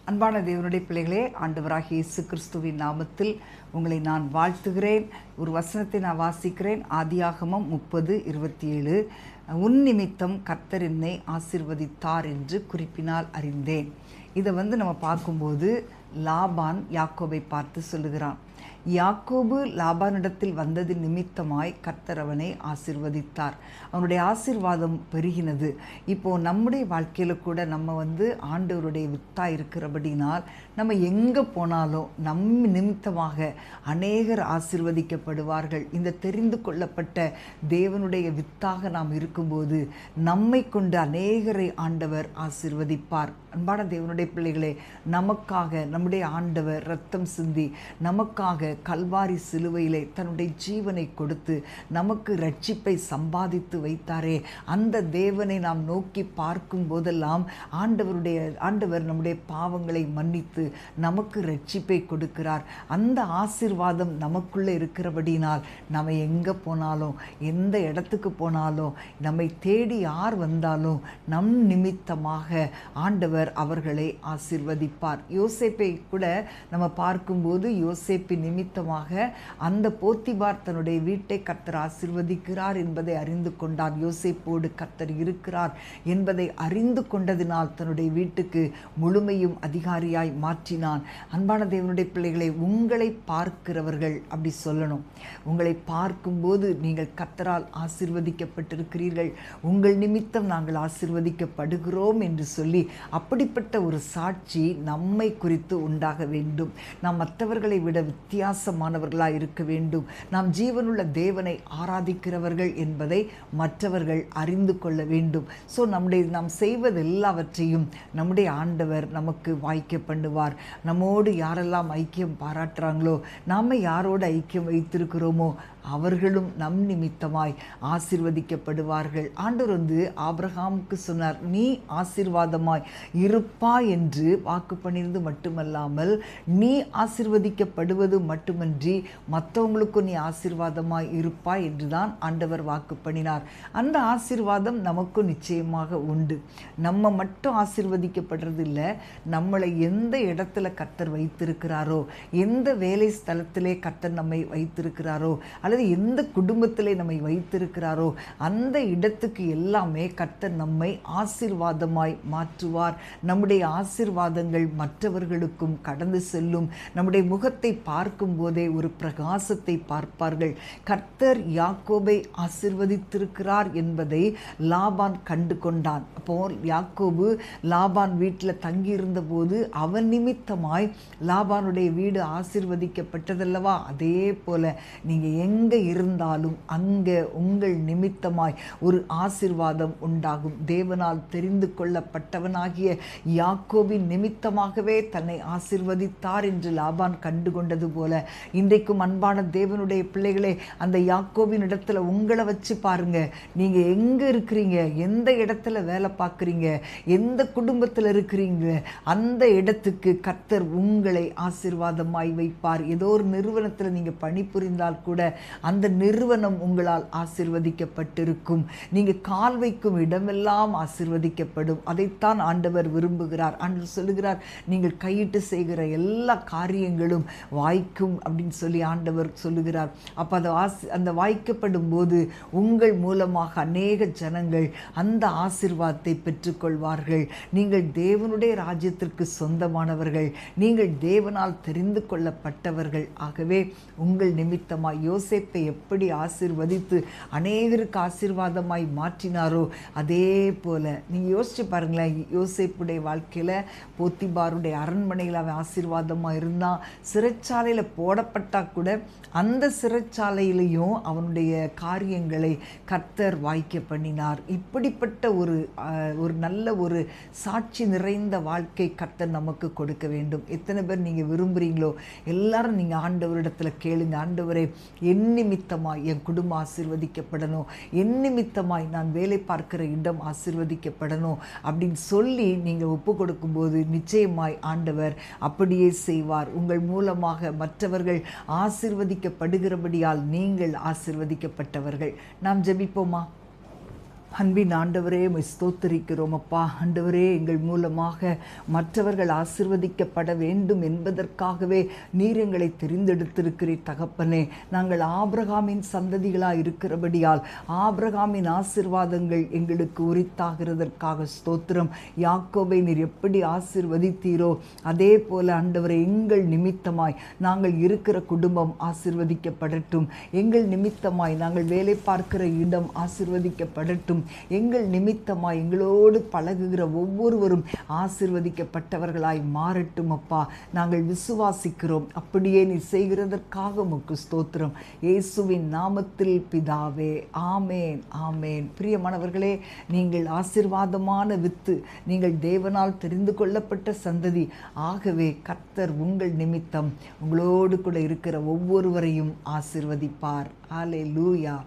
அன்பான தேவனுடைய பிள்ளைகளே, ஆண்டவராகிய இயேசு கிறிஸ்துவின் நாமத்தில் உங்களை நான் வாழ்த்துகிறேன். ஒரு வசனத்தை நான் வாசிக்கிறேன். ஆதியாகமம் 30:27. உன் நிமித்தம் கர்த்தர் என்னை ஆசீர்வதித்தார் என்று குறிப்பினால் அறிந்தேன். இதை நம்ம பார்க்கும்போது லாபான் யாக்கோபை பார்த்து சொல்லுகிறான். யாக்கோபு லாபானிடத்தில் வந்தது நிமித்தமாய் கர்த்தர் அவனை ஆசீர்வதித்தார். அவனுடைய ஆசீர்வாதம் பெருகினது. இப்போது நம்முடைய வாழ்க்கையில் கூட நம்ம ஆண்டவருடைய வித்தாக இருக்கிறபடினால் நம்ம எங்கே போனாலும் நிமித்தமாக அநேகர் ஆசீர்வதிக்கப்படுவார்கள். இந்த தெரிந்து கொள்ளப்பட்ட தேவனுடைய வித்தாக நாம் இருக்கும்போது நம்மை கொண்டு அநேகரை ஆண்டவர் ஆசீர்வதிப்பார். அன்பான தேவனுடைய பிள்ளைகளே, நமக்காக நம்முடைய ஆண்டவர் இரத்தம் சிந்தி நமக்காக கல்வாரி சிலுவையிலே தன்னுடைய ஜீவனை கொடுத்து நமக்கு ரட்சிப்பை சம்பாதித்து வைத்தாரே, அந்த தேவனை நாம் நோக்கி பார்க்கும் போதெல்லாம் ஆண்டவர் நம்முடைய பாவங்களை மன்னித்து நமக்கு ரட்சிப்பை கொடுக்கிறார். அந்த ஆசீர்வாதம் நமக்குள்ளே இருக்கிறபடினால் நம்ம எங்கே போனாலும் எந்த இடத்துக்கு போனாலும் நம்மை தேடி யார் வந்தாலும் நம் நிமித்தமாக ஆண்டவர் அவர்களை ஆசீர்வதிப்பார். யோசேப்பை கூட நம்ம பார்க்கும்போது யோசேப்பின் நிமித்தமாக அந்த போத்திபார் தன்னுடைய வீட்டை கர்த்தர் ஆசீர்வதிக்கிறார் என்பதை அறிந்து கொண்டார். யோசேப்போடு கர்த்தர் இருக்கிறார் என்பதை அறிந்து கொண்டதினால் தன்னுடைய வீட்டுக்கு முழுமையும் அதிகாரியாய் மாற்றினான். அன்பான தேவனுடைய பிள்ளைகளை, உங்களை பார்க்கிறவர்கள் அப்படி சொல்லணும். உங்களை பார்க்கும்போது நீங்கள் கர்த்தரால் ஆசீர்வதிக்கப்பட்டிருக்கிறீர்கள், உங்கள் நிமித்தம் நாங்கள் ஆசீர்வதிக்கப்படுகிறோம் என்று சொல்லி அப்படிப்பட்ட ஒரு சாட்சி நம்மை குறித்து உண்டாக வேண்டும். நாம் மற்றவர்களை விட வித்தியாசமானவர்களாக இருக்க வேண்டும். நாம் ஜீவனுள்ள தேவனை ஆராதிக்கிறவர்கள் என்பதை மற்றவர்கள் அறிந்து கொள்ள வேண்டும். ஸோ நாம் செய்வது எல்லாவற்றையும் நம்முடைய ஆண்டவர் நமக்கு வாய்க்க பண்ணுவார். நம்மோடு யாரெல்லாம் ஐக்கியம் பாராட்டுறாங்களோ, நாம் யாரோடு ஐக்கியம் வைத்திருக்கிறோமோ அவர்களும் நம் நிமித்தமாய் ஆசீர்வதிக்கப்படுவார்கள். ஆண்டவர் ஆபிரகாமுக்கு சொன்னார், நீ ஆசீர்வாதமாய் இருப்பாய் என்று வாக்கு பண்ணிருந்து மட்டுமல்லாமல் நீ ஆசீர்வதிக்கப்படுவது மட்டுமன்றி மற்றவங்களுக்கும் நீ ஆசீர்வாதமாய் இருப்பாய் என்றுதான் ஆண்டவர் வாக்கு பண்ணினார். அந்த ஆசீர்வாதம் நமக்கும் நிச்சயமாக உண்டு. நம்ம மட்டும் ஆசீர்வதிக்கப்படுறது இல்லை, நம்மளை எந்த இடத்துல கர்த்தர் வைத்திருக்கிறாரோ, எந்த வேலை ஸ்தலத்திலே கர்த்தர் நம்மை வைத்திருக்கிறாரோ, அல்லது எந்த குடும்பத்திலே நம்மை வைத்திருக்கிறாரோ அந்த இடத்துக்கு எல்லாமே கர்த்தர் நம்மை ஆசீர்வாதமாய் மாற்றுவார். நம்முடைய ஆசீர்வாதங்கள் மற்றவர்களுக்கும் கடந்து செல்லும். நம்முடைய முகத்தை பார்க்கும் போதே ஒரு பிரகாசத்தை பார்ப்பார்கள். கர்த்தர் யாக்கோபை ஆசீர்வதித்திருக்கிறார் என்பதை லாபான் கண்டு கொண்டான். அப்போ யாக்கோபு லாபான் வீட்டில் தங்கியிருந்த போது அவன் நிமித்தமாய் லாபானுடைய வீடு ஆசீர்வதிக்கப்பட்டதல்லவா? அதே போல நீங்கள் எங்கே இருந்தாலும் அங்கே உங்கள் நிமித்தமாய் ஒரு ஆசீர்வாதம் உண்டாகும். தேவனால் தெரிந்து கொள்ளப்பட்டவனாகிய யாக்கோபின் நிமித்தமாகவே தன்னை ஆசீர்வதித்தார் என்று லாபான் கண்டு கொண்டது போல இன்றைக்கும் அன்பான தேவனுடைய பிள்ளைகளே, அந்த யாக்கோபின் இடத்துல உங்களை வச்சு பாருங்க. நீங்க எங்க இருக்கிறீங்க, எந்த இடத்துல வேலை பார்க்குறீங்க, எந்த குடும்பத்தில் இருக்கிறீங்க, அந்த இடத்துக்கு கர்த்தர் உங்களை ஆசீர்வாதமாய் வைப்பார். ஏதோ ஒரு நிறுவனத்தில் நீங்க பணிபுரிந்தால் கூட அந்த நிறுவனம் உங்களால் ஆசீர்வதிக்கப்பட்டிருக்கும். நீங்க கால் வைக்கும் இடமெல்லாம் ஆசீர்வதிக்கப்படும். அதைத்தான் ஆண்டவர் விரும்புகிறார். ஆண்டவர் சொல்லுகிறார், நீங்கள் கையிட்டு செய்கிற எல்லா காரியங்களும் வாய்க்கும் அப்படின்னு சொல்லி ஆண்டவர் சொல்லுகிறார். அப்போ அந்த வாய்க்கப்படும் போது உங்கள் மூலமாக அநேக ஜனங்கள் அந்த ஆசீர்வாதத்தை பெற்றுக்கொள்வார்கள். நீங்கள் தேவனுடைய ராஜ்யத்திற்கு சொந்தமானவர்கள், நீங்கள் தேவனால் தெரிந்து கொள்ளப்பட்டவர்கள். ஆகவே உங்கள் நிமித்தமாய் யோசேப்பை எப்படி ஆசீர்வதித்து அநேகருக்கு ஆசீர்வாதமாய் மாற்றினாரோ அதே போல நீங்கள் யோசிச்சு பாருங்களேன். யோசேப்புடைய வாழ்க்கையில் போத்திபாருடைய அரண்மனையில் அவன் ஆசீர்வாதமாக இருந்தான். சிறைச்சாலையில் போடப்பட்டா கூட அந்த சிறைச்சாலையிலையும் அவனுடைய காரியங்களை கர்த்தர் வாய்க்க பண்ணினார். இப்படிப்பட்ட ஒரு நல்ல ஒரு சாட்சி நிறைந்த வாழ்க்கை கர்த்தர் நமக்கு கொடுக்க வேண்டும். எத்தனை பேர் நீங்கள் விரும்புகிறீங்களோ எல்லாரும் நீங்கள் ஆண்டவரிடத்தில் கேளுங்க. ஆண்டவரே, என் நிமித்தமாய் என் குடும்பம் ஆசீர்வதிக்கப்படணும், என் நிமித்தமாய் நான் வேலை பார்க்கிற இடம் ஆசீர்வதிக்கப்படணும் அப்படின்னு சொல்லி நீங்கள் ஒப்பு கொடுக்கும்போது நிச்சயமாய் ஆண்டவர் அப்படியே செய்வார். உங்கள் மூலமாக மற்றவர்கள் ஆசீர்வதிக்கப்படுகிறபடியால் நீங்கள் ஆசீர்வதிக்கப்பட்டவர்கள். நாம் ஜெபிப்போமா? அன்பின் ஆண்டவரே, உம்மை ஸ்தோத்திரிக்கிறோம் அப்பா. ஆண்டவரே, எங்கள் மூலமாக மற்றவர்கள் ஆசீர்வதிக்கப்பட வேண்டும் என்பதற்காகவே நீர் எங்களை தெரிந்தெடுத்திருக்கிறீர் தகப்பனே. நாங்கள் ஆபிரகாமின் சந்ததிகளாக இருக்கிறபடியால் ஆபிரகாமின் ஆசீர்வாதங்கள் எங்களுக்கு உரித்தாகிறதற்காக ஸ்தோத்திரம். யாக்கோபை நீர் எப்படி ஆசீர்வதித்தீரோ அதே போல ஆண்டவரே, எங்கள் நிமித்தமாய் நாங்கள் இருக்கிற குடும்பம் ஆசீர்வதிக்கப்படட்டும். எங்கள் நிமித்தமாய் நாங்கள் வேலை பார்க்கிற இடம் ஆசீர்வதிக்கப்படட்டும். எங்கள் நிமித்தமாய் எங்களோடு பழகுகிற ஒவ்வொருவரும் ஆசீர்வதிக்கப்பட்டவர்களாய் மாறட்டும் அப்பா. நாங்கள் விசுவாசிக்கிறோம். அப்படியே நீ செய்கிறதற்காக உமக்கு ஸ்தோத்திரம். இயேசுவின் நாமத்தில் பிதாவே, ஆமேன், ஆமேன். பிரியமானவர்களே, நீங்கள் ஆசீர்வாதமான வித்து, நீங்கள் தேவனால் தெரிந்து கொள்ளப்பட்ட சந்ததி. ஆகவே கர்த்தர் உங்கள் நிமித்தம் உங்களோடு கூட இருக்கிற ஒவ்வொருவரையும் ஆசீர்வதிப்பார். ஹல்லேலூயா.